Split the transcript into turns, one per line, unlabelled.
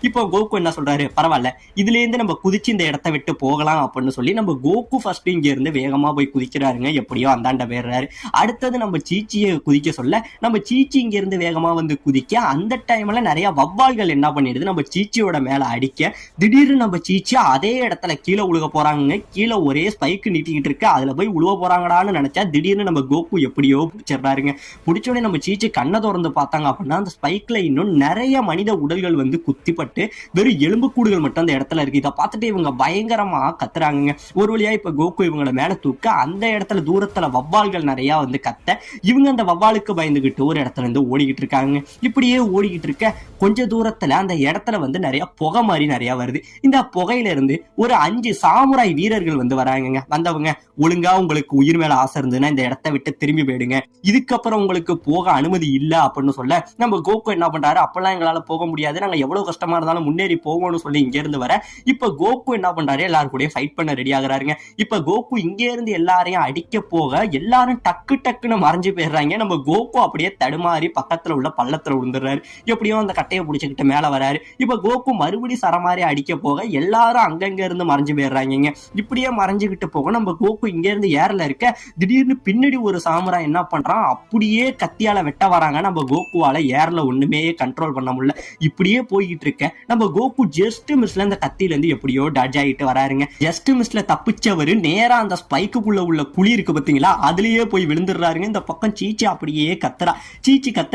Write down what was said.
இப்போ கோகு என்ன சொல்றாரு, பரவாயில்ல இதுல இருந்து நம்ம குதிச்சு இந்த இடத்த விட்டு போகலாம் அப்படின்னு சொல்லி நம்ம கோகு ஃபர்ஸ்ட் இங்க இருந்து வேகமா போய் குதிக்கிறாருங்க. எப்படியோ அந்தாண்ட போயிடுறாரு. அடுத்தது நம்ம சீச்சியை குதிக்க சொல்ல நம்ம சீச்சி இங்க இருந்து வேகமா வந்து குதிக்க அந்த டைம்ல நிறைய வவ்வால்கள் என்ன பண்ணிடுது நம்ம சீச்சியோட மேல அடிக்க திடீர்னு நம்ம சீச்சி அதே இடத்துல கீழே உழுக போறாங்க. கீழே ஒரே ஸ்பைக் நீட்டிக்கிட்டு இருக்கு. அதுல போய் உழுவ போறாங்கடான்னு நினைச்சா திடீர்னு நம்ம கோகு எப்படியோ பிடிச்சிடுறாருங்க. பிடிச்சோடனே நம்ம சீச்சி கண்ணை திறந்து பார்த்தாங்க அப்படின்னா அந்த ஸ்பைக்ல இன்னும் நிறைய மனித உடல்கள் வந்து குத்திப்பட்டு வெறும் எலும்புக்கூடுகள் மட்டும் அந்த இடத்துல இருக்கு. இதை பார்த்துட்டு இவங்க பயங்கரமா கத்துறாங்க. ஒரு வழியா இப்ப கோகு இவங்கள மேல தூக்க அந்த இடத்துல தூரத்துல வவ்வால்கள் நிறைய வந்து கத்த இவங்க அந்த வவ்வாலுக்கு பயந்துகிட்டு ஒரு இடத்துல இருந்து ஓடிக்கிட்டு இருக்காங்க. இப்படியே ஓடிக்கிட்டு இருக்க கொஞ்ச தூரத்துல அந்த இடத்துல வந்து நிறைய புகை மாதிரி நிறைய வருது. இந்த புகையில இருந்து ஒரு 5 சாமுராய் வீரர்கள் வந்து வராங்க. வந்தவங்க ஒழுங்கா உங்களுக்கு உயிர் மேல ஆசை இருந்ததுன்னா இந்த இடத்த விட்டு திரும்பி போயிடுங்க, இதுக்கப்புறம் உங்களுக்கு போக அனுமதி இல்ல அப்படின்னு சொல்ல நம்ம கோகு என்ன பண்றாரு, அப்பெல்லாம் எங்களால போக முடியாது, நாங்க எவ்வளவு கஷ்டமா இருந்தாலும் முன்னேறி போகணும்னு சொல்லி இங்க இருந்து வர இப்ப கோகு என்ன பண்றாரு, எல்லாரும் கூட ஃபைட் பண்ண ரெடி ஆகுறாருங்க. இப்ப கோகு இங்க இருந்து எல்லாரையும் அடிக்க போக எல்லாரும் டக்கு டக்குன்னு மறைஞ்சு போயிடுறாங்க. நம்ம கோகு அப்படியே தடுமாறி பக்கத்துல உள்ள பள்ளத்துல விழுந்துடுறாரு. எப்படியோ அந்த கட்டையை பிடிச்சுக்கிட்டு மேல வராரு. இப்ப கோகு மறுபடி சரமாரி அடிக்க போக எல்லாரும் அங்கங்க இருந்து மறைஞ்சு போயிடுறாங்க. இப்படியே மறைஞ்சுக்கிட்டு போக நம்ம கோகு இங்க இருந்து ஏர்ல இருக்க திடீர்னு பின்னாடி ஒரு சாமுரா என்ன பண்றான், அப்படியே கத்தியால வெட்ட வராங்க. நம்ம கோகுவால ஏர்ல ஒண்ணுமே கண்ட்ரோல் பண்ண முடியல. இப்படியே போய்கிட்டு இருக்க நம்ம கோகு ஜஸ்ட் மிஸ்ல இந்த கத்தியில இருந்து எப்படியோ டட்ஜ் ஆகிட்டு வராருங்க. ஜஸ்ட் மிஸ்ல தப்பிச்சவரு நேரா அந்த ஸ்பைக்குள்ள உள்ள குழி இருக்கு பாத்தீங்களா, அதுலயே போய் விழுந்துடுறாருங்க. இந்த பக்கம் சீச்சி அப்படியே கத்துறா. சீச்சி கத்த